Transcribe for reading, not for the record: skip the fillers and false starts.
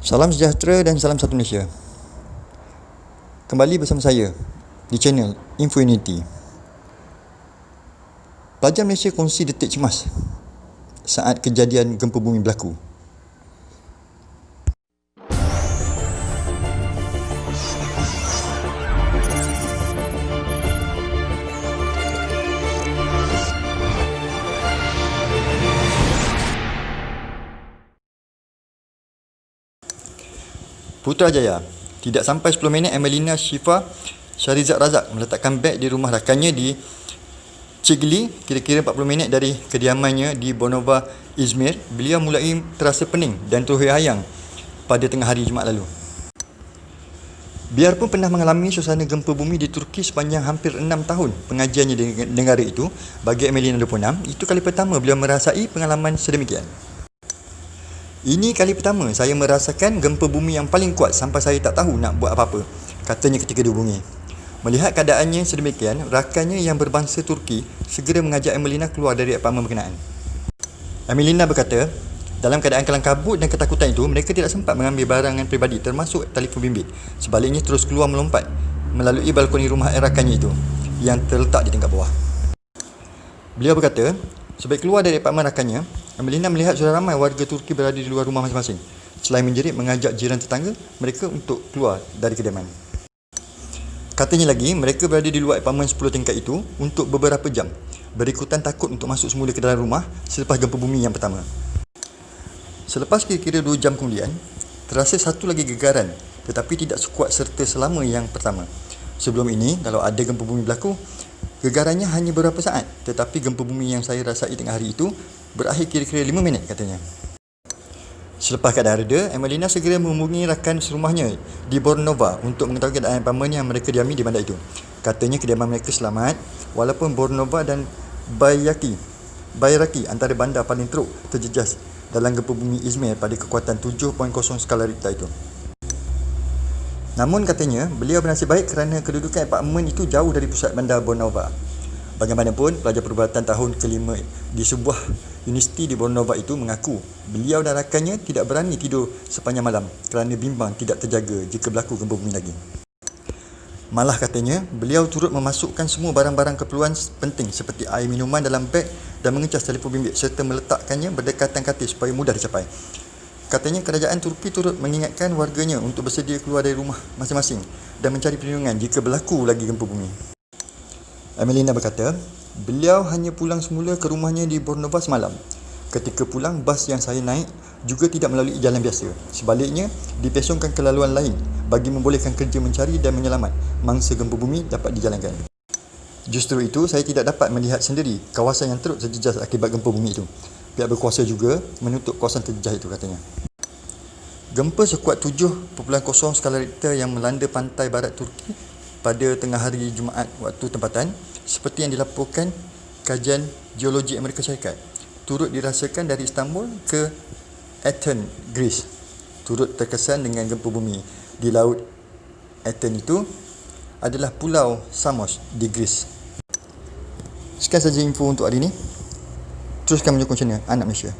Salam sejahtera dan salam satu Malaysia. Kembali bersama saya di channel Infounity. Pelajar Malaysia kongsi detik cemas saat kejadian gempa bumi berlaku. Putrajaya, tidak sampai 10 minit Emelina Syifa Syarizat Razak meletakkan beg di rumah rakannya di Cigli, kira-kira 40 minit dari kediamannya di Bornova, Izmir. Beliau mulai terasa pening dan terhuyang pada tengah hari Jumaat lalu. Biarpun pernah mengalami suasana gempa bumi di Turki sepanjang hampir 6 tahun pengajiannya di negara itu, bagi Emelina 26, itu kali pertama beliau merasai pengalaman sedemikian. Ini kali pertama saya merasakan gempa bumi yang paling kuat sampai saya tak tahu nak buat apa-apa, katanya ketika dihubungi. Melihat keadaannya sedemikian, rakannya yang berbangsa Turki segera mengajak Emelina keluar dari apartmen berkenaan. Emelina berkata, dalam keadaan kelam kabut dan ketakutan itu, mereka tidak sempat mengambil barangan peribadi termasuk telefon bimbit. Sebaliknya terus keluar melompat melalui balkoni rumah rakannya itu yang terletak di tingkat bawah. Beliau berkata, sebaik keluar dari apartmen rakannya, Emelina melihat sudah ramai warga Turki berada di luar rumah masing-masing. Selain menjerit mengajak jiran tetangga mereka untuk keluar dari kediaman. Katanya lagi, mereka berada di luar apartmen 10 tingkat itu untuk beberapa jam, berikutan takut untuk masuk semula ke dalam rumah selepas gempa bumi yang pertama. Selepas kira-kira 2 jam kemudian, terasa satu lagi gegaran, tetapi tidak sekuat serta selama yang pertama. Sebelum ini, kalau ada gempa bumi berlaku, gegarannya hanya beberapa saat, tetapi gempa bumi yang saya rasai tengah hari itu berakhir kira-kira 5 minit, katanya. Selepas keadaan reda, Emelina segera menghubungi rakan serumahnya di Bornova untuk mengetahui keadaan apartmen yang mereka diami di bandar itu. Katanya kediaman mereka selamat, walaupun Bornova dan Bayraki antara bandar paling teruk terjejas dalam gempa bumi Izmir pada kekuatan 7.0 skala Richter itu. Namun katanya, beliau bernasib baik kerana kedudukan apartmen itu jauh dari pusat bandar Bornova. Bagaimanapun, pelajar perubatan tahun kelima di sebuah universiti di Bornova itu mengaku beliau dan rakannya tidak berani tidur sepanjang malam kerana bimbang tidak terjaga jika berlaku gempa bumi lagi. Malah katanya, beliau turut memasukkan semua barang-barang keperluan penting seperti air minuman dalam beg dan mengecas telefon bimbit serta meletakkannya berdekatan katil supaya mudah dicapai. Katanya kerajaan Turki turut mengingatkan warganya untuk bersedia keluar dari rumah masing-masing dan mencari perlindungan jika berlaku lagi gempa bumi. Emelina berkata, beliau hanya pulang semula ke rumahnya di Bornova semalam. Ketika pulang, bas yang saya naik juga tidak melalui jalan biasa. Sebaliknya, dipesongkan ke laluan lain bagi membolehkan kerja mencari dan menyelamat mangsa gempa bumi dapat dijalankan. Justru itu, saya tidak dapat melihat sendiri kawasan yang teruk terjejas akibat gempa bumi itu. Pihak berkuasa juga menutup kawasan terjejas itu, katanya. Gempa sekuat 7.0 skala Richter yang melanda pantai barat Turki pada tengah hari Jumaat waktu tempatan, seperti yang dilaporkan Kajian Geologi Amerika Syarikat, turut dirasakan dari Istanbul ke Athens, Greece. Turut terkesan dengan gempa bumi di laut Athens itu adalah Pulau Samos di Greece. Sekian saja info untuk hari ini. Teruskan menyokong channel Anak Malaysia.